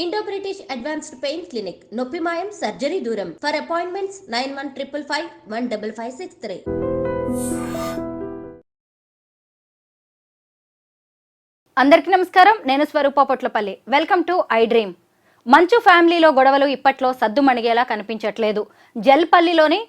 Indo British advanced pain clinic నొప్పి మాయం surgery దూరం ఫర్ అపాయింట్మెంట్స్ 9155515563. అందరికీ నమస్కారం. నేను Swarupa Potlapalli. Welcome to I dream. Manchu ఫ్యామిలీలో గొడవలు ఇప్పట్లో సద్దుమణిగేలా కనిపించట్లేదు. జల్పల్లిలోని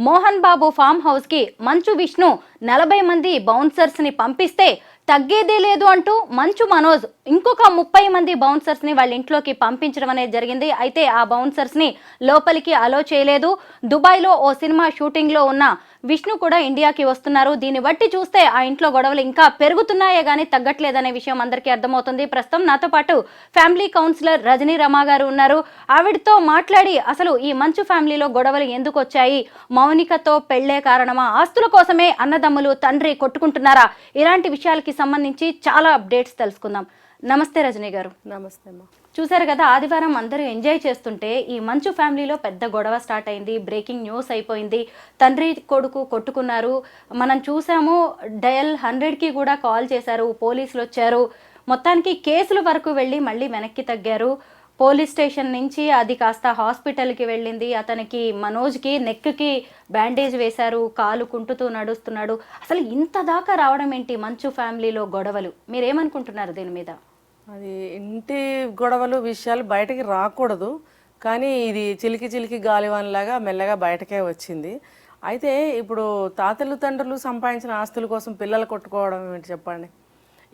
మోహన్ బాబు ఫామ్ హౌస్ కి మంచు విష్ణు 40 మంది బౌన్సర్స్ ని పంపిస్తే తగ్గేదే లేదు అంటూ మంచు మనోజ్ ఇంకొక 30 మంది బౌన్సర్స్ ని వాళ్ళ ఇంట్లోకి పంపించడం అనేది జరిగింది. అయితే ఆ బౌన్సర్స్ ని లోపలికి అలో చేయలేదు. దుబాయ్లో ఓ సినిమా షూటింగ్ లో ఉన్న విష్ణు కూడా ఇండియాకి వస్తున్నారు. దీన్ని బట్టి చూస్తే ఆ ఇంట్లో గొడవలు ఇంకా పెరుగుతున్నాయే గానీ తగ్గట్లేదనే విషయం అందరికీ అర్థమవుతుంది. ప్రస్తుతం నాతో పాటు ఫ్యామిలీ కౌన్సిలర్ రజనీ రమా గారు ఉన్నారు. ఆవిడతో మాట్లాడి అసలు ఈ మంచు ఫ్యామిలీలో గొడవలు ఎందుకు వచ్చాయి, మౌనికతో పెళ్లే కారణమా, ఆస్తుల కోసమే అన్నదమ్ములు తండ్రి కొట్టుకుంటున్నారా, ఇలాంటి విషయాలకి సంబంధించి చాలా అప్డేట్స్ తెలుసుకుందాం. నమస్తే రజనీ గారు. నమస్తే అమ్మా. చూసారు కదా, ఆదివారం అందరూ ఎంజాయ్ చేస్తుంటే ఈ మంచు ఫ్యామిలీలో పెద్ద గొడవ స్టార్ట్ అయింది. బ్రేకింగ్ న్యూస్ అయిపోయింది. తండ్రి కొడుకు కొట్టుకున్నారు. మనం చూసాము, డయల్ 100కి కూడా కాల్ చేశారు, పోలీసులు వచ్చారు. మొత్తానికి కేసుల వరకు వెళ్ళి మళ్ళీ వెనక్కి తగ్గారు. పోలీస్ స్టేషన్ నుంచి అది కాస్త హాస్పిటల్కి వెళ్ళింది. అతనికి మనోజ్కి నెక్కి బ్యాండేజ్ వేశారు, కాలు కుంటుతూ నడుస్తున్నాడు. అసలు ఇంత దాకా రావడం ఏంటి మంచు ఫ్యామిలీలో గొడవలు? మీరేమనుకుంటున్నారు దీని మీద? అది ఇంటి గొడవలు విషయాలు బయటకి రాకూడదు, కానీ ఇది చిలికి చిలికి గాలివానలాగా మెల్లగా బయటకే వచ్చింది. అయితే ఇప్పుడు తాతలు తండ్రులు సంపాదించిన ఆస్తుల కోసం పిల్లలు కొట్టుకోవడం ఏమిటి చెప్పండి?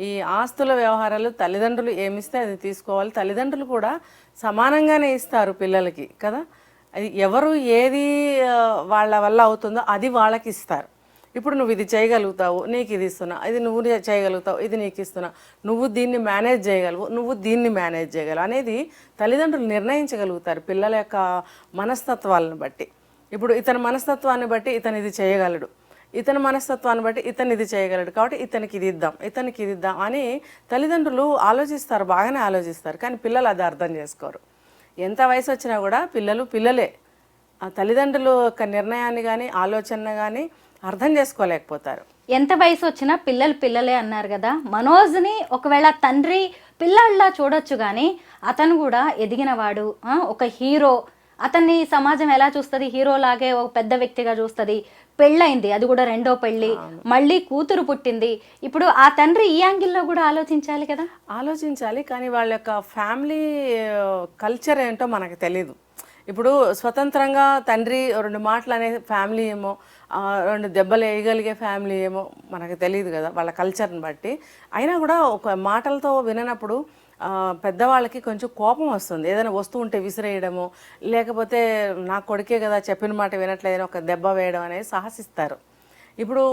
ఈ ఆస్తుల వ్యవహారాలు తల్లిదండ్రులు ఏమిస్తే అది తీసుకోవాలి. తల్లిదండ్రులు కూడా సమానంగానే ఇస్తారు పిల్లలకి కదా. అది ఎవరు ఏది వాళ్ళ వల్ల అవుతుందో అది వాళ్ళకి ఇస్తారు. ఇప్పుడు నువ్వు ఇది చేయగలుగుతావు, నీకు ఇది ఇస్తున్నా, ఇది నువ్వు చేయగలుగుతావు, ఇది నీకు ఇస్తున్నా, నువ్వు దీన్ని మేనేజ్ చేయగలవు, నువ్వు దీన్ని మేనేజ్ చేయగలవు అనేది తల్లిదండ్రులు నిర్ణయించగలుగుతారు పిల్లల యొక్క మనస్తత్వాలను బట్టి. ఇప్పుడు ఇతని మనస్తత్వాన్ని బట్టి ఇతను ఇది చేయగలడు, ఇతని మనస్తత్వాన్ని బట్టి ఇతను ఇది చేయగలడు, కాబట్టి ఇతనికి ఇది ఇద్దాం, ఇతనికి ఇది ఇద్దాం అని తల్లిదండ్రులు ఆలోచిస్తారు, బాగానే ఆలోచిస్తారు. కానీ పిల్లలు అది అర్థం చేసుకోరు. ఎంత వయసు వచ్చినా కూడా పిల్లలు పిల్లలే. ఆ తల్లిదండ్రులు యొక్క నిర్ణయాన్ని కానీ ఆలోచన కానీ అర్థం చేసుకోలేకపోతారు. ఎంత వయసు వచ్చినా పిల్లలు పిల్లలే అన్నారు కదా. మనోజ్ని ఒకవేళ తండ్రి పిల్లల్లా చూడొచ్చు, కానీ అతను కూడా ఎదిగినవాడు, ఒక హీరో. అతన్ని సమాజం ఎలా చూస్తుంది? హీరోలాగే ఒక పెద్ద వ్యక్తిగా చూస్తుంది. పెళ్ళయింది, అది కూడా రెండో పెళ్ళి, మళ్ళీ కూతురు పుట్టింది. ఇప్పుడు ఆ తండ్రి ఈ యాంగిల్లో కూడా ఆలోచించాలి కదా. ఆలోచించాలి, కానీ వాళ్ళ యొక్క ఫ్యామిలీ కల్చర్ ఏంటో మనకు తెలీదు. ఇప్పుడు స్వతంత్రంగా తండ్రి 2 మాటలు అనే ఫ్యామిలీ ఏమో, 2 దెబ్బలు వేయగలిగే ఫ్యామిలీ ఏమో మనకు తెలియదు కదా వాళ్ళ కల్చర్ని బట్టి. అయినా కూడా ఒక మాటలతో విననప్పుడు పెద్దవాళ్ళకి కొంచెం కోపం వస్తుంది. ఏదైనా వస్తువు ఉంటే విసిరేయడము, లేకపోతే నా కొడుకే కదా చెప్పిన మాట వినట్లేదని ఒక దెబ్బ వేయడం అనేది సాహసిస్తారు. ఇప్పుడు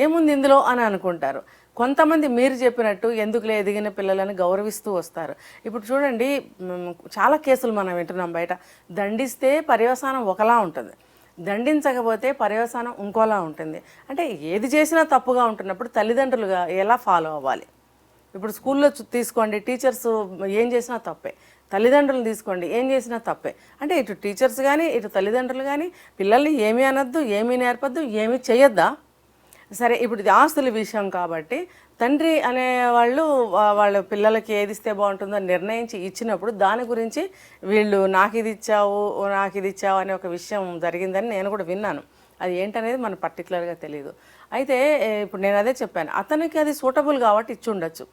ఏముంది ఇందులో అని అనుకుంటారు. కొంతమంది మీరు చెప్పినట్టు ఎందుకులే ఎదిగిన పిల్లలను గౌరవిస్తూ వస్తారు. ఇప్పుడు చూడండి, చాలా కేసులు మనం వింటున్నాం బయట. దండిస్తే పర్యవసానం ఒకలా ఉంటుంది, దండించకపోతే పర్యవసానం ఇంకోలా ఉంటుంది. అంటే ఏది చేసినా తప్పుగా ఉంటున్నప్పుడు తల్లిదండ్రులుగా ఎలా ఫాలో అవ్వాలి? ఇప్పుడు స్కూల్లో తీసుకోండి, టీచర్స్ ఏం చేసినా తప్పే. తల్లిదండ్రులు తీసుకోండి, ఏం చేసినా తప్పే. అంటే ఇటు టీచర్స్ కానీ ఇటు తల్లిదండ్రులు కానీ పిల్లల్ని ఏమీ అనొద్దు, ఏమీ నేర్పద్దు, ఏమీ చేయొద్దా? సరే, ఇప్పుడు ఇది ఆస్తుల విషయం కాబట్టి తండ్రి అనేవాళ్ళు వాళ్ళ పిల్లలకి ఏది ఇస్తే బాగుంటుందో నిర్ణయించి ఇచ్చినప్పుడు దాని గురించి వీళ్ళు నాకు ఇది ఇచ్చావు అనే ఒక విషయం జరిగిందని నేను కూడా విన్నాను. అది ఏంటనేది మనకు పర్టికులర్గా తెలియదు. అయితే ఇప్పుడు నేను అదే చెప్పాను, అతనికి అది సూటబుల్ కాబట్టి ఇచ్చి ఉండొచ్చు,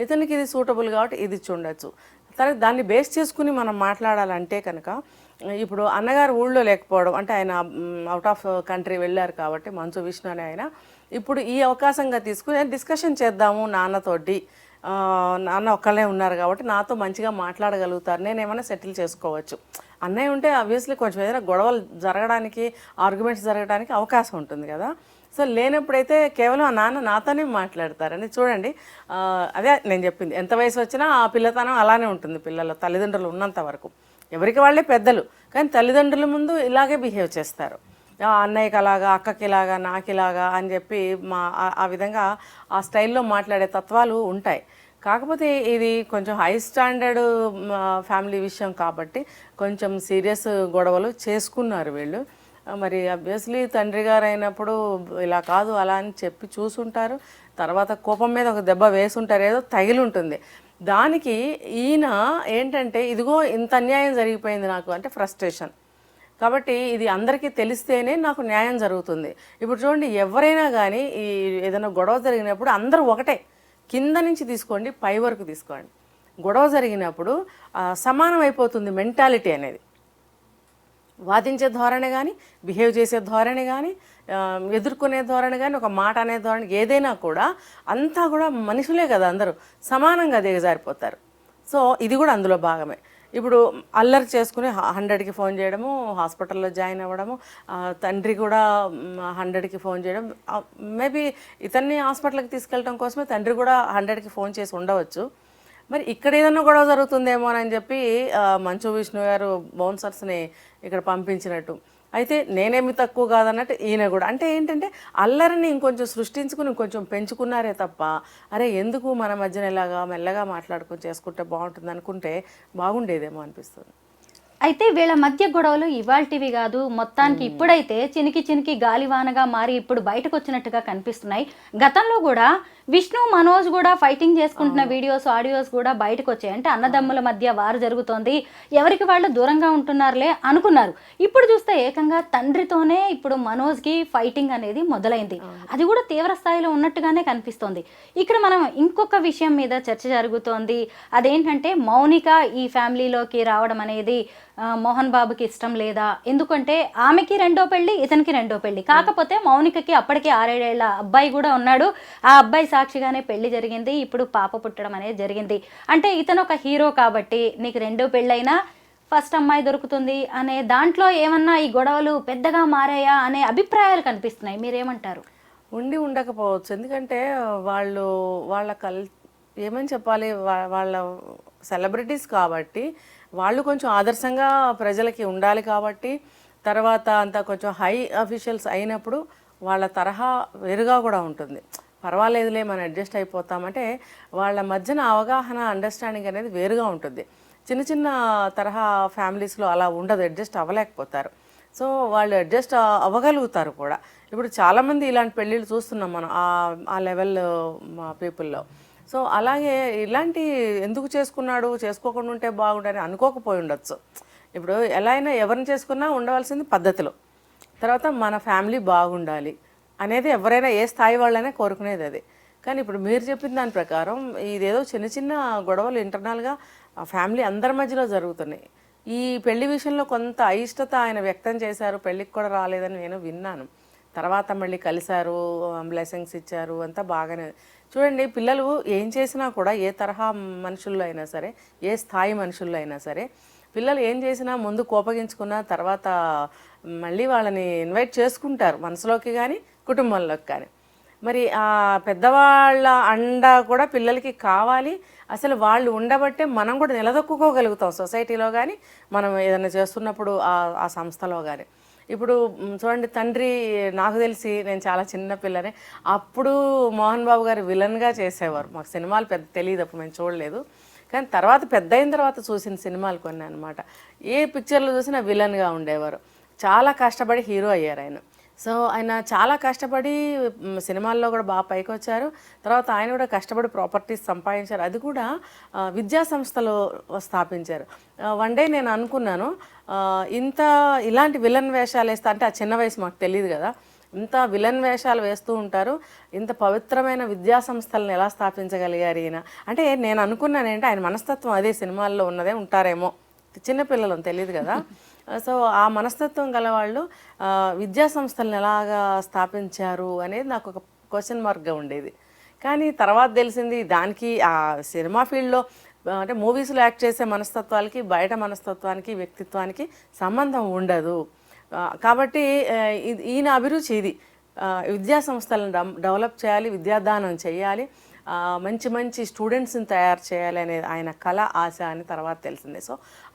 ఇతనికి ఇది సూటబుల్ కాబట్టి ఇది ఇచ్చి ఉండొచ్చు. తర్వాత దాన్ని బేస్ చేసుకుని మనం మాట్లాడాలంటే కనుక, ఇప్పుడు అన్నగారు ఊళ్ళో లేకపోవడం, అంటే ఆయన అవుట్ ఆఫ్ కంట్రీ వెళ్ళారు కాబట్టి మంచు విష్ణు అనే ఆయన ఇప్పుడు ఈ అవకాశంగా తీసుకుని డిస్కషన్ చేద్దాము నాన్నతోటి. నాన్న ఒక్కళ్ళే ఉన్నారు కాబట్టి నాతో మంచిగా మాట్లాడగలుగుతారు, నేను ఏమైనా సెటిల్ చేసుకోవచ్చు. అన్నయ్య ఉంటే ఆబ్వియస్లీ కొంచెం ఏదైనా గొడవలు జరగడానికి, ఆర్గ్యుమెంట్స్ జరగడానికి అవకాశం ఉంటుంది కదా. సో లేనప్పుడైతే కేవలం ఆ నాన్న నాతోనే మాట్లాడతారని చూడండి. అదే నేను చెప్పింది, ఎంత వయసు వచ్చినా ఆ పిల్లతనం అలానే ఉంటుంది పిల్లలు, తల్లిదండ్రులు ఉన్నంత వరకు. ఎవరికి వాళ్ళే పెద్దలు, కానీ తల్లిదండ్రుల ముందు ఇలాగే బిహేవ్ చేస్తారు. అన్నయ్యకి అలాగా, అక్కకి ఇలాగా, నాకు ఇలాగా అని చెప్పి ఆ విధంగా ఆ స్టైల్లో మాట్లాడే తత్వాలు ఉంటాయి. కాకపోతే ఇది కొంచెం హై స్టాండర్డ్ ఫ్యామిలీ విషయం కాబట్టి కొంచెం సీరియస్ గొడవలు చేసుకున్నారు వీళ్ళు. మరి అబ్వియస్లీ తండ్రి గారు అయినప్పుడు ఇలా కాదు అలా అని చెప్పి చూసుంటారు. తర్వాత కోపం మీద ఒక దెబ్బ వేసుంటారు, ఏదో తగిలి ఉంటుంది. దానికి ఈయన ఏంటంటే ఇదిగో ఇంత అన్యాయం జరిగిపోయింది నాకు అంటే ఫ్రస్ట్రేషన్. కాబట్టి ఇది అందరికీ తెలిస్తేనే నాకు న్యాయం జరుగుతుంది. ఇప్పుడు చూడండి, ఎవరైనా కానీ ఈ ఏదైనా గొడవ జరిగినప్పుడు అందరూ ఒకటే, కింద నుంచి తీసుకోండి పై వరకు తీసుకోండి, గొడవ జరిగినప్పుడు సమానం అయిపోతుంది మెంటాలిటీ అనేది. వాదించే ధోరణి కానీ, బిహేవ్ చేసే ధోరణి కానీ, ఎదుర్కొనే ధోరణి కానీ, ఒక మాట అనే ధోరణి ఏదైనా కూడా అంతా కూడా మనుషులే కదా, అందరూ సమానంగా దిగజారిపోతారు. సో ఇది కూడా అందులో భాగమే. ఇప్పుడు అల్లరి చేసుకుని 100కి ఫోన్ చేయడము, హాస్పిటల్లో జాయిన్ అవ్వడము, తండ్రి కూడా 100కి ఫోన్ చేయడం, మేబీ ఇతన్ని హాస్పిటల్కి తీసుకెళ్ళడం కోసమే తండ్రి కూడా 100కి ఫోన్ చేసి ఉండవచ్చు. మరి ఇక్కడ ఏదన్నా గొడవ జరుగుతుందేమో అని చెప్పి మంచు విష్ణు గారు బౌన్సర్స్ని ఇక్కడ పంపించినట్టు. అయితే నేనేమి తక్కువ కాదన్నట్టు ఈయన కూడా. అంటే ఏంటంటే అల్లరిని ఇంకొంచెం సృష్టించుకుని ఇంకొంచెం పెంచుకున్నారే తప్ప, అరే ఎందుకు మన మధ్యన ఇలాగా మెల్లగా మాట్లాడుకొని చేసుకుంటే బాగుంటుంది అనుకుంటే బాగుండేదేమో అనిపిస్తుంది. అయితే వీళ్ళ మధ్య గొడవలు ఇవాల్టివి కాదు, మొత్తానికి ఇప్పుడైతే చినికి చినికి గాలివానగా మారి ఇప్పుడు బయటకు వచ్చినట్టుగా కనిపిస్తున్నాయి. గతంలో కూడా విష్ణు మనోజ్ కూడా ఫైటింగ్ చేసుకుంటున్న వీడియోస్ ఆడియోస్ కూడా బయటకు వచ్చాయి. అంటే అన్నదమ్ముల మధ్య వారు జరుగుతోంది, ఎవరికి వాళ్ళు దూరంగా ఉంటున్నారులే అనుకున్నారు. ఇప్పుడు చూస్తే ఏకంగా తండ్రితోనే ఇప్పుడు మనోజ్కి ఫైటింగ్ అనేది మొదలైంది. అది కూడా తీవ్ర స్థాయిలో ఉన్నట్టుగానే కనిపిస్తోంది. ఇక్కడ మనం ఇంకొక విషయం మీద చర్చ జరుగుతోంది. అదేంటంటే మౌనిక ఈ ఫ్యామిలీలోకి రావడం అనేది మోహన్ బాబుకి ఇష్టం లేదా, ఎందుకంటే ఆమెకి రెండో పెళ్లి, ఇతనికి రెండో పెళ్లి. కాకపోతే మౌనికకి అప్పటికి 6-7 ఏళ్ల అబ్బాయి కూడా ఉన్నాడు. ఆ అబ్బాయి సాక్షిగానే పెళ్లి జరిగింది. ఇప్పుడు పాప పుట్టడం అనేది జరిగింది. అంటే ఇతను ఒక హీరో కాబట్టి నీకు రెండో పెళ్ళైనా ఫస్ట్ అమ్మాయి దొరుకుతుంది అనే దాంట్లో ఏమన్నా ఈ గొడవలు పెద్దగా మారాయా అనే అభిప్రాయాలు కనిపిస్తున్నాయి. మీరేమంటారు? ఉండి ఉండకపోవచ్చు. ఎందుకంటే వాళ్ళ ఏమని చెప్పాలి, వాళ్ళ సెలబ్రిటీస్ కాబట్టి వాళ్ళు కొంచెం ఆదర్శంగా ప్రజలకి ఉండాలి కాబట్టి, తర్వాత అంతా కొంచెం హై అఫీషియల్స్ అయినప్పుడు వాళ్ళ తరహా వేరుగా కూడా ఉంటుంది. పర్వాలేదులే మనం అడ్జస్ట్ అయిపోతామంటే వాళ్ళ మధ్యన అవగాహన, అండర్స్టాండింగ్ అనేది వేరుగా ఉంటుంది. చిన్న చిన్న తరహా ఫ్యామిలీస్లో అలా ఉండదు, అడ్జస్ట్ అవ్వలేకపోతారు. సో వాళ్ళు అడ్జస్ట్ అవ్వగలుగుతారు కూడా. ఇప్పుడు చాలామంది ఇలాంటి పెళ్ళిళ్ళు చూస్తున్నాం మనం ఆ లెవెల్ పీపుల్లో. సో అలాగే ఇలాంటి ఎందుకు చేసుకున్నాడు, చేసుకోకుండా ఉంటే బాగుండని అనుకోకపోయి ఉండొచ్చు. ఇప్పుడు ఎలా అయినా ఎవరిని చేసుకున్నా ఉండవలసింది పద్ధతిలో, తర్వాత మన ఫ్యామిలీ బాగుండాలి అనేది ఎవరైనా ఏ స్థాయి వాళ్ళైనా కోరుకునేది అది. కానీ ఇప్పుడు మీరు చెప్పిన దాని ప్రకారం ఇదేదో చిన్న చిన్న గొడవలు ఇంటర్నల్గా ఫ్యామిలీ అందరి మధ్యలో జరుగుతున్నాయి. ఈ పెళ్లి విషయంలో కొంత అయిష్టత ఆయన వ్యక్తం చేశారు, పెళ్ళికి కూడా రాలేదని నేను విన్నాను. తర్వాత మళ్ళీ కలిశారు, బ్లెస్సింగ్స్ ఇచ్చారు, అంతా బాగానే. చూడండి, పిల్లలు ఏం చేసినా కూడా ఏ తరహా మనుషుల్లో అయినా సరే, ఏ స్థాయి మనుషుల్లో అయినా సరే, పిల్లలు ఏం చేసినా ముందు కోపగించుకున్న తర్వాత మళ్ళీ వాళ్ళని ఇన్వైట్ చేసుకుంటారు మనసులోకి కానీ కుటుంబంలోకి కానీ. మరి ఆ పెద్దవాళ్ళ అండ కూడా పిల్లలకి కావాలి. అసలు వాళ్ళు ఉండబట్టే మనం కూడా నిలదొక్కుకోగలుగుతాం సొసైటీలో కానీ, మనం ఏదైనా చేస్తున్నప్పుడు ఆ సంస్థలో కానీ. ఇప్పుడు చూడండి, తండ్రి నాకు తెలిసి నేను చాలా చిన్న పిల్లనే, అప్పుడు మోహన్ బాబు గారు విలన్గా చేసేవారు. మాకు సినిమాలు పెద్ద తెలియదు, అప్పుడు మేము చూడలేదు. కానీ తర్వాత పెద్ద అయిన తర్వాత చూసిన సినిమాలు కొన్ని అనమాట. ఏ పిక్చర్లో చూసినా విలన్గా ఉండేవారు. చాలా కష్టపడి హీరో అయ్యారు ఆయన. సో ఆయన చాలా కష్టపడి సినిమాల్లో కూడా బాగా పైకి వచ్చారు. తర్వాత ఆయన కూడా కష్టపడి ప్రాపర్టీస్ సంపాదించారు. అది కూడా విద్యా సంస్థలో స్థాపించారు. వన్ డే నేను అనుకున్నాను, ఇలాంటి విలన్ వేషాలు వేస్తా, అంటే ఆ చిన్న వయసు మాకు తెలియదు కదా, ఇంత విలన్ వేషాలు వేస్తూ ఉంటారు, ఇంత పవిత్రమైన విద్యా సంస్థలను ఎలా స్థాపించగలిగారు ఈయన అంటే. నేను అనుకున్నాను ఏంటి, ఆయన మనస్తత్వం అదే సినిమాల్లో ఉన్నదే ఉంటారేమో, చిన్నపిల్లలు తెలియదు కదా. సో ఆ మనస్తత్వం గల వాళ్ళు విద్యా సంస్థలను ఎలాగా స్థాపించారు అనేది నాకు ఒక క్వశ్చన్ మార్క్గా ఉండేది. కానీ తర్వాత తెలిసింది దానికి ఆ సినిమా ఫీల్డ్లో అంటే మూవీస్లో యాక్ట్ చేసే మనస్తత్వాలకి బయట మనస్తత్వానికి వ్యక్తిత్వానికి సంబంధం ఉండదు. కాబట్టి ఈయన అభిరుచి ఇది, విద్యా సంస్థలను డెవలప్ చేయాలి, విద్యాదానం చేయాలి, మంచి మంచి స్టూడెంట్స్ని తయారు చేయాలి అనేది ఆయన కళ, ఆశ అని తర్వాత తెలిసిందే. సో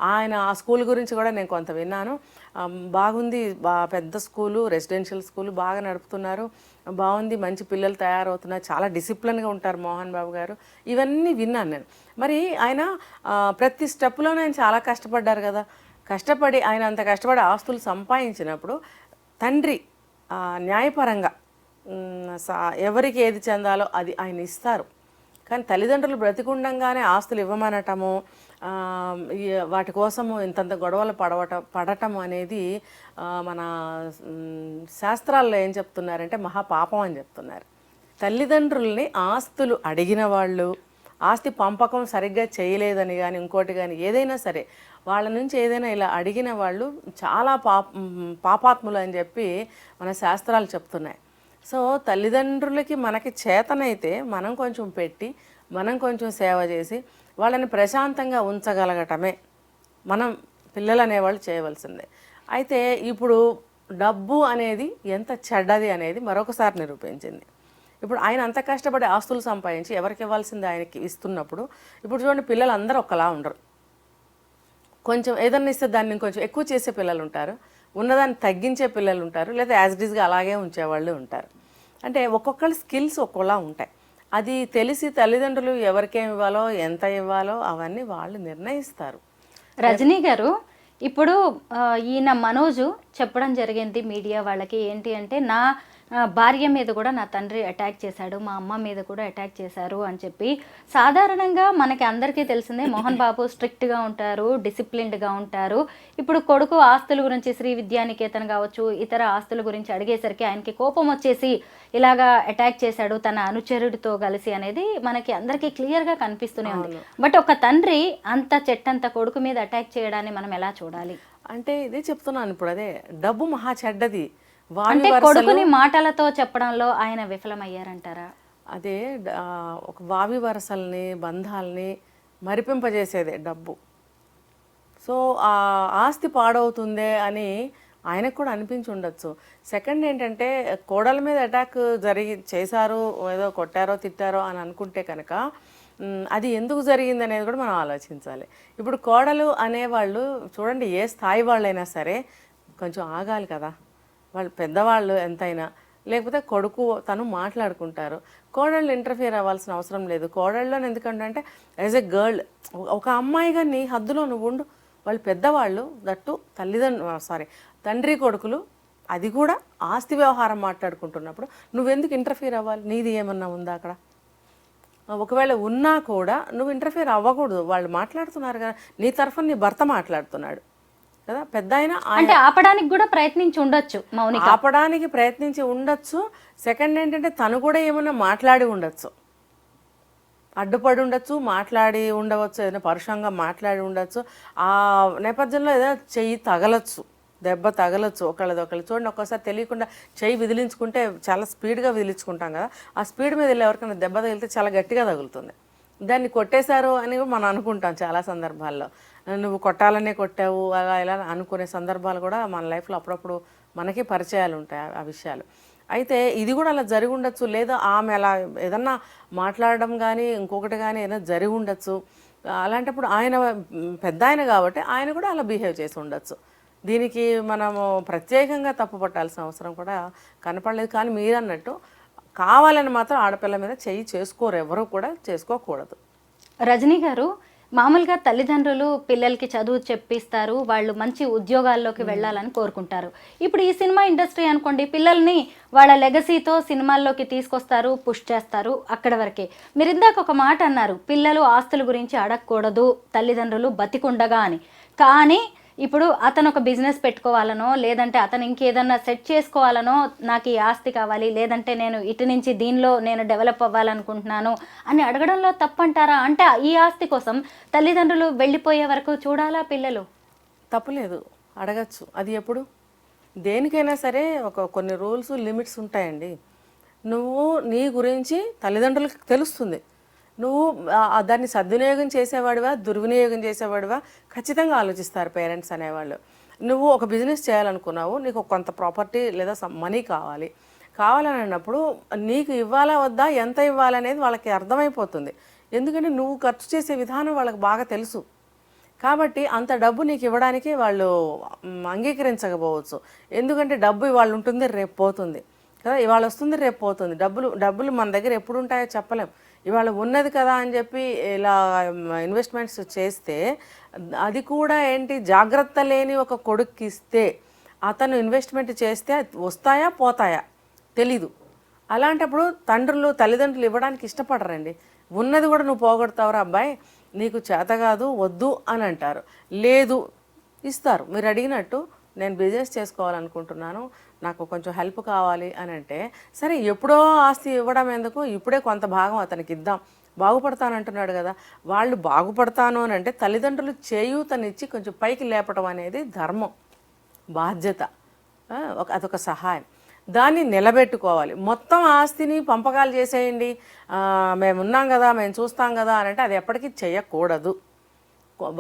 ఆయన ఆ స్కూల్ గురించి కూడా నేను కొంత విన్నాను. బాగుంది, పెద్ద స్కూలు, రెసిడెన్షియల్ స్కూలు బాగా నడుపుతున్నారు, బాగుంది, మంచి పిల్లలు తయారవుతున్నారు, చాలా డిసిప్లిన్గా ఉంటారు మోహన్ బాబు గారు, ఇవన్నీ విన్నాను నేను. మరి ఆయన ప్రతి స్టెప్లోనే ఆయన చాలా కష్టపడ్డారు కదా. కష్టపడి ఆయన అంత కష్టపడి ఆస్తులు సంపాదించినప్పుడు తండ్రి న్యాయపరంగా ఎవరికి ఏది చెందాలో అది ఆయన ఇస్తారు. కానీ తల్లిదండ్రులు బ్రతికుండంగానే ఆస్తులు ఇవ్వమనటము, వాటి కోసము ఇంతంత గొడవలు పడటం అనేది మన శాస్త్రాల్లో ఏం చెప్తున్నారంటే మహాపాపం అని చెప్తున్నారు. తల్లిదండ్రుల్ని ఆస్తులు అడిగిన వాళ్ళు, ఆస్తి పంపకం సరిగ్గా చేయలేదని కానీ ఇంకోటి కానీ ఏదైనా సరే వాళ్ళ నుంచి ఏదైనా ఇలా అడిగిన వాళ్ళు చాలా పాపాత్ములు అని చెప్పి మన శాస్త్రాలు చెప్తున్నాయి. సో తల్లిదండ్రులకి మనకి చేతనైతే మనం కొంచెం పెట్టి మనం కొంచెం సేవ చేసి వాళ్ళని ప్రశాంతంగా ఉంచగలగటమే మనం పిల్లలు అనేవాళ్ళు చేయవలసిందే. అయితే ఇప్పుడు డబ్బు అనేది ఎంత చెడ్డది అనేది మరొకసారి నిరూపించింది. ఇప్పుడు ఆయన అంత కష్టపడి ఆస్తులు సంపాదించి ఎవరికి ఇవ్వాల్సింది ఆయనకి ఇస్తున్నప్పుడు ఇప్పుడు చూడండి, పిల్లలు అందరూ ఒకలా ఉండరు. కొంచెం ఏదన్నా ఇస్తే దాన్ని కొంచెం ఎక్కువ చేసే పిల్లలు ఉంటారు, ఉన్నదాన్ని తగ్గించే పిల్లలు ఉంటారు, లేదా యాజ్ ఇట్ ఈస్గా అలాగే ఉంచేవాళ్ళు ఉంటారు. అంటే ఒక్కొక్కళ్ళ స్కిల్స్ ఒక్కోలా ఉంటాయి. అది తెలిసి తల్లిదండ్రులు ఎవరికేమి ఇవ్వాలో ఎంత ఇవ్వాలో అవన్నీ వాళ్ళు నిర్ణయిస్తారు. రజనీ గారు, ఇప్పుడు ఈయన మనోజు చెప్పడం జరిగింది మీడియా వాళ్ళకి, ఏంటి అంటే నా భార్య మీద కూడా నా తండ్రి అటాక్ చేశాడు, మా అమ్మ మీద కూడా అటాక్ చేశారు అని చెప్పి. సాధారణంగా మనకి అందరికీ తెలిసిందే మోహన్ బాబు స్ట్రిక్ట్గా ఉంటారు, డిసిప్లిన్డ్గా ఉంటారు. ఇప్పుడు కొడుకు ఆస్తుల గురించి శ్రీ విద్యానికేతన్ కావచ్చు ఇతర ఆస్తుల గురించి అడిగేసరికి ఆయనకి కోపం వచ్చేసి ఇలాగా అటాక్ చేశాడు తన అనుచరుడితో కలిసి అనేది మనకి అందరికీ క్లియర్గా కనిపిస్తూనే ఉంది. బట్ ఒక తండ్రి అంత చెట్టంత కొడుకు మీద అటాక్ చేయడాన్ని మనం ఎలా చూడాలి? అంటే ఇదే చెప్తున్నాను, ఇప్పుడు అదే డబ్బు మహా చెడ్డది. అంటే కొడుకుని మాటలతో చెప్పడంలో ఆయన విఫలమయ్యారంటారా? అదే ఒక వావి వరసల్ని బంధాలని మరిపింపజేసేదే డబ్బు. సో ఆ ఆస్తి పాడవుతుందే అని ఆయనకు కూడా అనిపించి ఉండొచ్చు. సెకండ్ ఏంటంటే కోడల మీద అటాక్ చేశారు, ఏదో కొట్టారో తిట్టారో అని అనుకుంటే కనుక అది ఎందుకు జరిగింది అనేది కూడా మనం ఆలోచించాలి. ఇప్పుడు కోడలు అనేవాళ్ళు చూడండి, ఏ స్థాయి వాళ్ళైనా సరే కొంచెం ఆగాలి కదా. వాళ్ళు పెద్దవాళ్ళు ఎంతైనా, లేకపోతే కొడుకు తను మాట్లాడుకుంటారు. కోడళ్ళు ఇంటర్ఫియర్ అవ్వాల్సిన అవసరం లేదు. కోడళ్ళని ఎందుకంటే అంటే యాజ్ ఎ గర్ల్ ఒక అమ్మాయిగా నీ హద్దులో నువ్వు ఉండు. వాళ్ళు పెద్దవాళ్ళు, దట్టు తండ్రి కొడుకులు, అది కూడా ఆస్తి వ్యవహారం మాట్లాడుకుంటున్నప్పుడు నువ్వెందుకు ఇంటర్ఫియర్ అవ్వాలి? నీది ఏమన్నా ఉందా అక్కడ? ఒకవేళ ఉన్నా కూడా నువ్వు ఇంటర్ఫియర్ అవ్వకూడదు. వాళ్ళు మాట్లాడుతున్నారు కదా, నీ తరఫున నీ భర్త మాట్లాడుతున్నాడు కదా, పెద్ద ఆయన అంటే ఆపడానికి కూడా ప్రయత్నించి ఉండొచ్చు, మౌనిక ఆపడానికి ప్రయత్నించి ఉండొచ్చు. సెకండ్ ఏంటంటే తను కూడా ఏమన్నా మాట్లాడి ఉండొచ్చు, అడ్డుపడి ఉండొచ్చు, మాట్లాడి ఉండవచ్చు, ఏదైనా పరుషంగా మాట్లాడి ఉండొచ్చు. ఆ నేపథ్యంలో ఏదైనా చెయ్యి తగలచ్చు, దెబ్బ తగలచ్చు ఒకళ్ళదొకళ్ళు. చూడండి, ఒక్కోసారి తెలియకుండా చెయ్యి విదిలించుకుంటే చాలా స్పీడ్గా విదిలించుకుంటాం కదా, ఆ స్పీడ్ మీద వెళ్ళి ఎవరికైనా దెబ్బ తగిలితే చాలా గట్టిగా తగులుతుంది. దాన్ని కొట్టేశారు అని మనం అనుకుంటాం చాలా సందర్భాల్లో. నువ్వు కొట్టాలనే కొట్టావు అలా ఇలా అనుకునే సందర్భాలు కూడా మన లైఫ్లో అప్పుడప్పుడు మనకి పరిచయాలు ఉంటాయి ఆ విషయాలు. అయితే ఇది కూడా అలా జరిగి ఉండొచ్చు, లేదా ఆమె అలా ఏదన్నా మాట్లాడడం కానీ ఇంకొకటి కానీ ఏదైనా జరిగి ఉండొచ్చు. అలాంటప్పుడు ఆయన పెద్ద ఆయన కాబట్టి ఆయన కూడా అలా బిహేవ్ చేసి ఉండొచ్చు. దీనికి మనము ప్రత్యేకంగా తప్పు పట్టాల్సిన అవసరం కూడా కనపడలేదు. కానీ మీరు అన్నట్టు కావాలని మాత్రం ఆడపిల్ల మీద చెయ్యి చేసుకోరు, ఎవరు కూడా చేసుకోకూడదు. రజనీ గారు, మామూలుగా తల్లిదండ్రులు పిల్లలకి చదువు చెప్పిస్తారు, వాళ్ళు మంచి ఉద్యోగాల్లోకి వెళ్ళాలని కోరుకుంటారు. ఇప్పుడు ఈ సినిమా ఇండస్ట్రీ అనుకోండి, పిల్లల్ని వాళ్ళ లెగసీతో సినిమాల్లోకి తీసుకొస్తారు, పుష్ చేస్తారు, అక్కడ వరకే. మీరు ఇందాక ఒక మాట అన్నారు, పిల్లలు ఆస్తుల గురించి అడగకూడదు తల్లిదండ్రులు బతికుండగా అని. కానీ ఇప్పుడు అతను ఒక బిజినెస్ పెట్టుకోవాలనో, లేదంటే అతను ఇంకేదన్నా సెట్ చేసుకోవాలనో, నాకు ఈ ఆస్తి కావాలి, లేదంటే నేను ఇటు నుంచి దీనిలో నేను డెవలప్ అవ్వాలనుకుంటున్నాను అని అడగడంలో తప్పంటారా? అంటే ఈ ఆస్తి కోసం తల్లిదండ్రులు వెళ్ళిపోయే వరకు చూడాలా పిల్లలు? తప్పులేదు, అడగచ్చు. అది ఎప్పుడు దేనికైనా సరే కొన్ని రూల్స్ లిమిట్స్ ఉంటాయండి. నువ్వు నీ గురించి తల్లిదండ్రులకు తెలుస్తుంది, నువ్వు దాన్ని సద్వినియోగం చేసేవాడివా దుర్వినియోగం చేసేవాడివా ఖచ్చితంగా ఆలోచిస్తారు పేరెంట్స్ అనేవాళ్ళు. నువ్వు ఒక బిజినెస్ చేయాలనుకున్నావు, నీకు కొంత ప్రాపర్టీ లేదా మనీ కావాలని అన్నప్పుడు నీకు ఇవ్వాలా వద్దా, ఎంత ఇవ్వాలనేది వాళ్ళకి అర్థమైపోతుంది. ఎందుకంటే నువ్వు ఖర్చు చేసే విధానం వాళ్ళకి బాగా తెలుసు. కాబట్టి అంత డబ్బు నీకు ఇవ్వడానికి వాళ్ళు అంగీకరించకపోవచ్చు. ఎందుకంటే డబ్బు ఇవాళ ఉంటుంది, రేపు పోతుంది కదా, ఇవాళ వస్తుంది, రేపు పోతుంది. డబ్బులు మన దగ్గర ఎప్పుడు ఉంటాయో చెప్పలేం. ఇవాళ ఉన్నది కదా అని చెప్పి ఇలా ఇన్వెస్ట్మెంట్స్ చేస్తే అది కూడా ఏంటి, జాగ్రత్త లేని ఒక కొడుక్కి ఇస్తే అతను ఇన్వెస్ట్మెంట్ చేస్తే వస్తాయా పోతాయా తెలీదు. అలాంటప్పుడు తల్లిదండ్రులు ఇవ్వడానికి ఇష్టపడరండి. ఉన్నది కూడా నువ్వు పోగొడతావురా అబ్బాయి, నీకు చేత కాదు, వద్దు అని అంటారు. లేదు, ఇస్తారు. మీరు అడిగినట్టు నేను బిజినెస్ చేసుకోవాలనుకుంటున్నాను, నాకు కొంచెం హెల్ప్ కావాలి అని అంటే, సరే ఎప్పుడో ఆస్తి ఇవ్వడం ఎందుకు, ఇప్పుడే కొంత భాగం అతనికి ఇద్దాం, బాగుపడతానంటున్నాడు కదా. వాళ్ళు బాగుపడతాను అని అంటే తల్లిదండ్రులు చేయూతనిచ్చి కొంచెం పైకి లేపడం అనేది ధర్మం, బాధ్యత, అదొక సహాయం. దాన్ని నిలబెట్టుకోవాలి. మొత్తం ఆస్తిని పంపకాలు చేసేయండి, మేము ఉన్నాం కదా, మేము చూస్తాం కదా అని అంటే అది ఎప్పటికీ చేయకూడదు.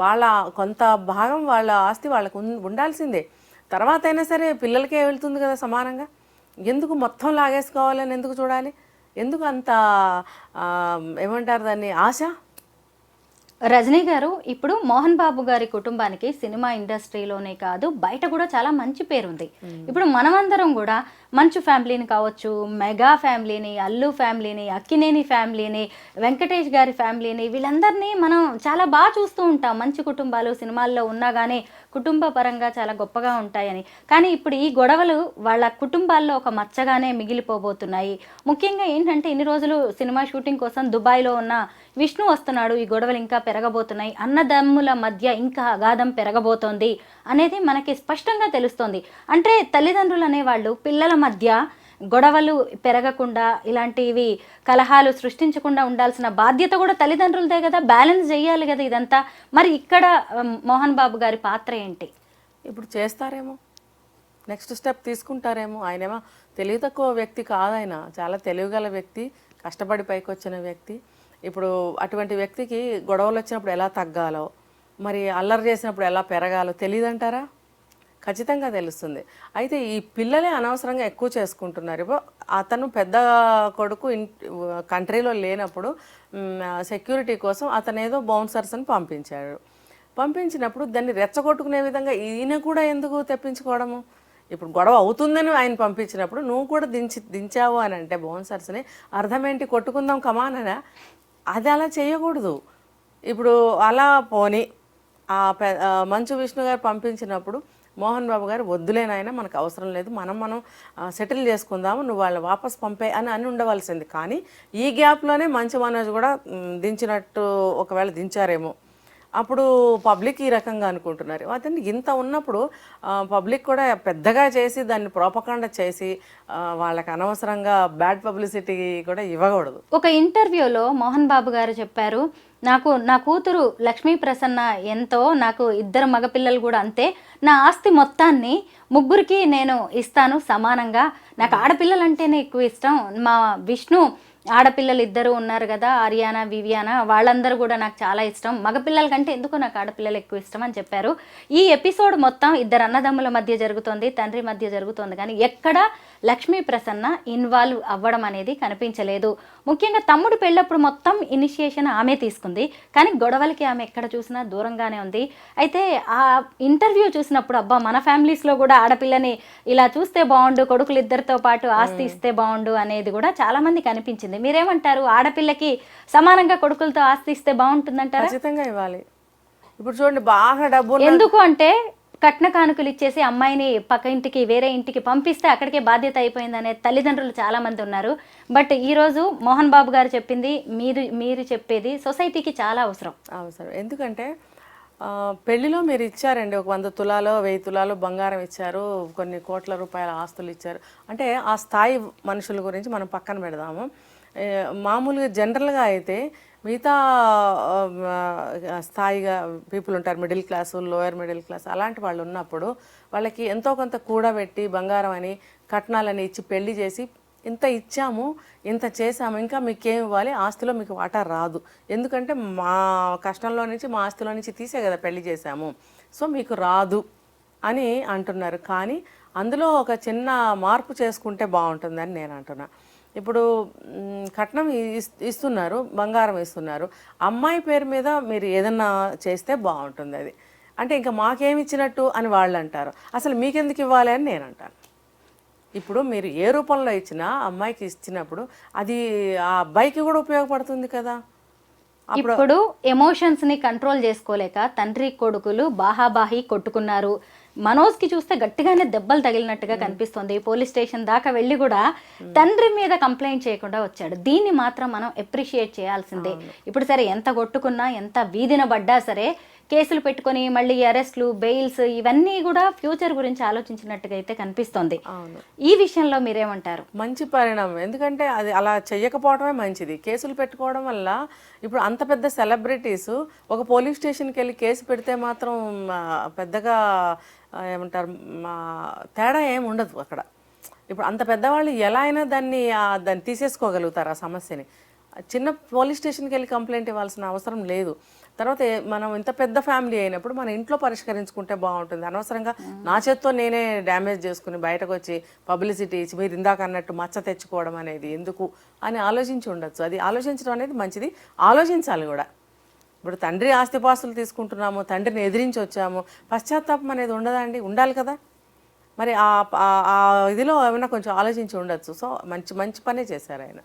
వాళ్ళ కొంత భాగం వాళ్ళ ఆస్తి వాళ్ళకు ఉండాల్సిందే. తర్వాత అయినా సరే పిల్లలకే వెళ్తుంది కదా సమానంగా. ఎందుకు మొత్తం లాగేసుకోవాలని ఎందుకు చూడాలి? ఎందుకు అంత ఏమంటారు దాన్ని, ఆశ? రజనీ గారు, ఇప్పుడు మోహన్ బాబు గారి కుటుంబానికి సినిమా ఇండస్ట్రీలోనే కాదు బయట కూడా చాలా మంచి పేరుంది. ఇప్పుడు మనమందరం కూడా మంచు ఫ్యామిలీని కావచ్చు, మెగా ఫ్యామిలీని, అల్లు ఫ్యామిలీని, అక్కినేని ఫ్యామిలీని, వెంకటేష్ గారి ఫ్యామిలీని, వీళ్ళందరినీ మనం చాలా బాగా చూస్తూ ఉంటాం. మంచి కుటుంబాలు సినిమాల్లో ఉన్నా కానీ కుటుంబ పరంగా చాలా గొప్పగా ఉంటాయని. కానీ ఇప్పుడు ఈ గొడవలు వాళ్ళ కుటుంబాల్లో ఒక మచ్చగానే మిగిలిపోబోతున్నాయి. ముఖ్యంగా ఏంటంటే ఇన్ని రోజులు సినిమా షూటింగ్ కోసం దుబాయ్లో ఉన్న విష్ణు వస్తున్నాడు, ఈ గొడవలు ఇంకా పెరగబోతున్నాయి, అన్నదమ్ముల మధ్య ఇంకా అగాధం పెరగబోతోంది అనేది మనకి స్పష్టంగా తెలుస్తోంది. అంటే తల్లిదండ్రులు అనేవాళ్ళు పిల్లల మధ్య గొడవలు పెరగకుండా, ఇలాంటివి కలహాలు సృష్టించకుండా ఉండాల్సిన బాధ్యత కూడా తల్లిదండ్రులదే కదా, బ్యాలెన్స్ చేయాలి కదా ఇదంతా. మరి ఇక్కడ మోహన్ బాబు గారి పాత్ర ఏంటి? ఇప్పుడు చేస్తారేమో, నెక్స్ట్ స్టెప్ తీసుకుంటారేమో. ఆయనేమో తెలివి తక్కువ వ్యక్తి కాదు, ఆయన చాలా తెలివిగల వ్యక్తి, కష్టపడి పైకి వచ్చిన వ్యక్తి. ఇప్పుడు అటువంటి వ్యక్తికి గొడవలు వచ్చినప్పుడు ఎలా తగ్గాలో, మరి అల్లరి చేసినప్పుడు ఎలా పెరగాలో తెలియదంటారా? ఖచ్చితంగా తెలుస్తుంది. అయితే ఈ పిల్లలే అనవసరంగా ఎక్కువ చేసుకుంటున్నారు. ఇప్పుడు అతను పెద్ద కొడుకు కంట్రీలో లేనప్పుడు సెక్యూరిటీ కోసం అతను ఏదో బౌన్సర్స్ని పంపించాడు. పంపించినప్పుడు దాన్ని రెచ్చగొట్టుకునే విధంగా ఈయన కూడా ఎందుకు తెప్పించుకోవడము? ఇప్పుడు గొడవ అవుతుందని ఆయన పంపించినప్పుడు నువ్వు కూడా దించావు అని అంటే బౌన్సర్స్ని, అర్థమేంటి, కొట్టుకుందాం కమాననా? అది అలా చేయకూడదు. ఇప్పుడు అలా పోని మంచు విష్ణు గారు పంపించినప్పుడు మోహన్ బాబు గారు వద్దులేనాయన, మనకు అవసరం లేదు, మనం సెటిల్ చేసుకుందాము, నువ్వు వాళ్ళని వాపస్ పంపే అని ఉండవలసింది. కానీ ఈ గ్యాప్లోనే మంచు మనోజ్ కూడా దించినట్టు ఒకవేళ దించారేమో. అప్పుడు పబ్లిక్ ఈ రకంగా అనుకుంటున్నారు. అతన్ని ఇంత ఉన్నప్పుడు పబ్లిక్ కూడా పెద్దగా చేసి దాన్ని ప్రోపకాండ చేసి వాళ్ళకి అనవసరంగా బ్యాడ్ పబ్లిసిటీ కూడా ఇవ్వకూడదు. ఒక ఇంటర్వ్యూలో మోహన్ బాబు గారు చెప్పారు, నా కూతురు లక్ష్మీ ప్రసన్న ఎంతో, నాకు 2 మగపిల్లలు కూడా అంతే, నా ఆస్తి మొత్తాన్ని ముగ్గురికి నేను ఇస్తాను సమానంగా, నాకు ఆడపిల్లలు అంటేనే ఎక్కువ ఇష్టం, మా విష్ణు ఆడపిల్లలు 2 ఉన్నారు కదా, ఆర్యానా వివియానా, వాళ్ళందరూ కూడా నాకు చాలా ఇష్టం, మగపిల్లల కంటే ఎందుకో నాకు ఆడపిల్లలు ఎక్కువ ఇష్టం అని చెప్పారు. ఈ ఎపిసోడ్ మొత్తం 2 అన్నదమ్ముల మధ్య జరుగుతోంది, తండ్రి మధ్య జరుగుతోంది, కానీ ఎక్కడ లక్ష్మీ ప్రసన్న ఇన్వాల్వ్ అవ్వడం అనేది కనిపించలేదు. ముఖ్యంగా తమ్ముడు పెళ్ళప్పుడు మొత్తం ఇనిషియేషన్ ఆమె తీసుకుంది, కానీ గొడవలకి ఆమె ఎక్కడ చూసినా దూరంగానే ఉంది. అయితే ఆ ఇంటర్వ్యూ చూసినప్పుడు అబ్బా, మన ఫ్యామిలీస్లో కూడా ఆడపిల్లని ఇలా చూస్తే బాగుండు, కొడుకులు 2తో పాటు ఆస్తి ఇస్తే బాగుండు అనేది కూడా చాలా మంది కనిపించింది. మీరేమంటారు? ఆడపిల్లకి సమానంగా కొడుకులతో ఆస్తి ఇస్తే బాగుంటుందంటారా? ఖచ్చితంగా ఇవ్వాలి. ఇప్పుడు చూడండి, బాగా డబ్బు, ఎందుకు అంటే కట్న కానుకలు ఇచ్చేసి అమ్మాయిని పక్క ఇంటికి వేరే ఇంటికి పంపిస్తే అక్కడికే బాధ్యత అయిపోయిందనే తల్లిదండ్రులు చాలా మంది ఉన్నారు. బట్ ఈరోజు మోహన్ బాబు గారు చెప్పింది, మీరు చెప్పేది సొసైటీకి చాలా అవసరం. ఎందుకంటే పెళ్లిలో మీరు ఇచ్చారండి, ఒక 100 తులాలో 1000 తులాలో బంగారం ఇచ్చారు, కొన్ని కోట్ల రూపాయల ఆస్తులు ఇచ్చారు అంటే ఆ స్థాయి మనుషుల గురించి మనం పక్కన పెడదాము. మామూలుగా జనరల్గా అయితే మిగతా స్థాయిగా పీపుల్ ఉంటారు, middle class, lower middle class, అలాంటి వాళ్ళు ఉన్నప్పుడు వాళ్ళకి ఎంతో కొంత కూడబెట్టి బంగారం అని కట్నాలని ఇచ్చి పెళ్లి చేసి, ఇంత ఇచ్చాము, ఇంత చేసాము, ఇంకా మీకేం ఇవ్వాలి, ఆస్తిలో మీకు వాటా రాదు, ఎందుకంటే మా కష్టంలో నుంచి మా ఆస్తిలో నుంచి తీసే కదా పెళ్లి చేసాము, సో మీకు రాదు అని అంటున్నారు. కానీ అందులో ఒక చిన్న మార్పు చేసుకుంటే బాగుంటుందని నేను అంటున్నా. ఇప్పుడు కట్నం ఇస్తున్నారు, బంగారం ఇస్తున్నారు, అమ్మాయి పేరు మీద మీరు ఏదన్నా చేస్తే బాగుంటుంది. అది అంటే ఇంకా మాకేమి ఇచ్చినట్టు అని వాళ్ళు అంటారు. అసలు మీకెందుకు ఇవ్వాలి అని నేను అంటాను. ఇప్పుడు మీరు ఏ రూపంలో ఇచ్చినా అమ్మాయికి ఇచ్చినప్పుడు అది ఆ అబ్బాయికి కూడా ఉపయోగపడుతుంది కదా. ఇప్పుడు ఎమోషన్స్ ని కంట్రోల్ చేసుకోలేక తండ్రి కొడుకులు బాహాబాహి కొట్టుకున్నారు. మనోజ్కి చూస్తే గట్టిగానే దెబ్బలు తగిలినట్టుగా కనిపిస్తుంది. పోలీస్ స్టేషన్ దాకా వెళ్ళి కూడా తండ్రి మీద కంప్లైంట్ చేయకుండా వచ్చాడు. దీన్ని మాత్రం మనం అప్రిషియేట్ చేయాల్సిందే. ఇప్పుడు సరే ఎంత కొట్టుకున్నా ఎంత వీధిన పడ్డా సరే కేసులు పెట్టుకొని మళ్ళీ అరెస్ట్లు, బెయిల్స్ ఇవన్నీ కూడా ఫ్యూచర్ గురించి ఆలోచించినట్టుగా అయితే కనిపిస్తోంది. ఈ విషయంలో మీరేమంటారు? మంచి పరిణామం. ఎందుకంటే అది అలా చెయ్యకపోవడమే మంచిది. కేసులు పెట్టుకోవడం వల్ల ఇప్పుడు అంత పెద్ద సెలబ్రిటీస్ ఒక పోలీస్ స్టేషన్కి వెళ్ళి కేసు పెడితే మాత్రం పెద్దగా ఏమంటారు తేడా ఏమి ఉండదు అక్కడ. ఇప్పుడు అంత పెద్దవాళ్ళు ఎలా అయినా దాన్ని తీసేసుకోగలుగుతారు ఆ సమస్యని. చిన్న పోలీస్ స్టేషన్కి వెళ్ళి కంప్లైంట్ ఇవ్వాల్సిన అవసరం లేదు. తర్వాత మనం ఇంత పెద్ద ఫ్యామిలీ అయినప్పుడు మన ఇంట్లో పరిష్కరించుకుంటే బాగుంటుంది. అనవసరంగా నా చేత్తో నేనే డ్యామేజ్ చేసుకుని బయటకు వచ్చి పబ్లిసిటీ ఇచ్చి మీరు ఇందాక అన్నట్టు మచ్చ తెచ్చుకోవడం అనేది ఎందుకు అని ఆలోచించి ఉండొచ్చు. అది ఆలోచించడం అనేది మంచిది, ఆలోచించాలి కూడా. ఇప్పుడు తండ్రి ఆస్తిపాస్తులు తీసుకుంటున్నాము, తండ్రిని ఎదిరించి వచ్చాము, పశ్చాత్తాపం అనేది ఉండదండి, ఉండాలి కదా. మరి ఆ ఇదిలో ఏమైనా కొంచెం ఆలోచించి ఉండొచ్చు. సో మంచి పనే చేశారు ఆయన.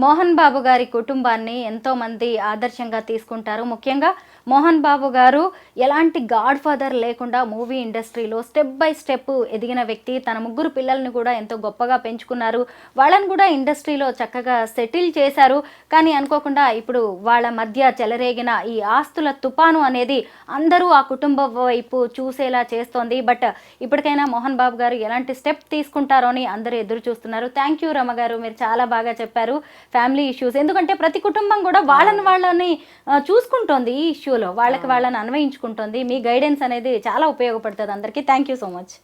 మోహన్ బాబు గారి కుటుంబాన్ని ఎంతో మంది ఆదర్శంగా తీసుకుంటారు. ముఖ్యంగా మోహన్ బాబు గారు ఎలాంటి గాడ్ ఫాదర్ లేకుండా మూవీ ఇండస్ట్రీలో స్టెప్ బై స్టెప్ ఎదిగిన వ్యక్తి. తన 3 పిల్లల్ని కూడా ఎంతో గొప్పగా పెంచుకున్నారు. వాళ్ళని కూడా ఇండస్ట్రీలో చక్కగా సెటిల్ చేశారు. కానీ అనుకోకుండా ఇప్పుడు వాళ్ళ మధ్య చెలరేగిన ఈ ఆస్తుల తుపాను అనేది అందరూ ఆ కుటుంబం వైపు చూసేలా చేస్తోంది. బట్ ఇప్పటికైనా మోహన్ బాబు గారు ఎలాంటి స్టెప్ తీసుకుంటారో అని అందరూ ఎదురు చూస్తున్నారు. థ్యాంక్ యూ రమ గారు, మీరు చాలా బాగా చెప్పారు ఫ్యామిలీ ఇష్యూస్. ఎందుకంటే ప్రతి కుటుంబం కూడా వాళ్ళని చూసుకుంటోంది. ఈ ఇష్యూలో వాళ్ళని అన్వయించుకుంటుంది. మీ గైడెన్స్ అనేది చాలా ఉపయోగపడుతుంది అందరికీ. Thank you so much.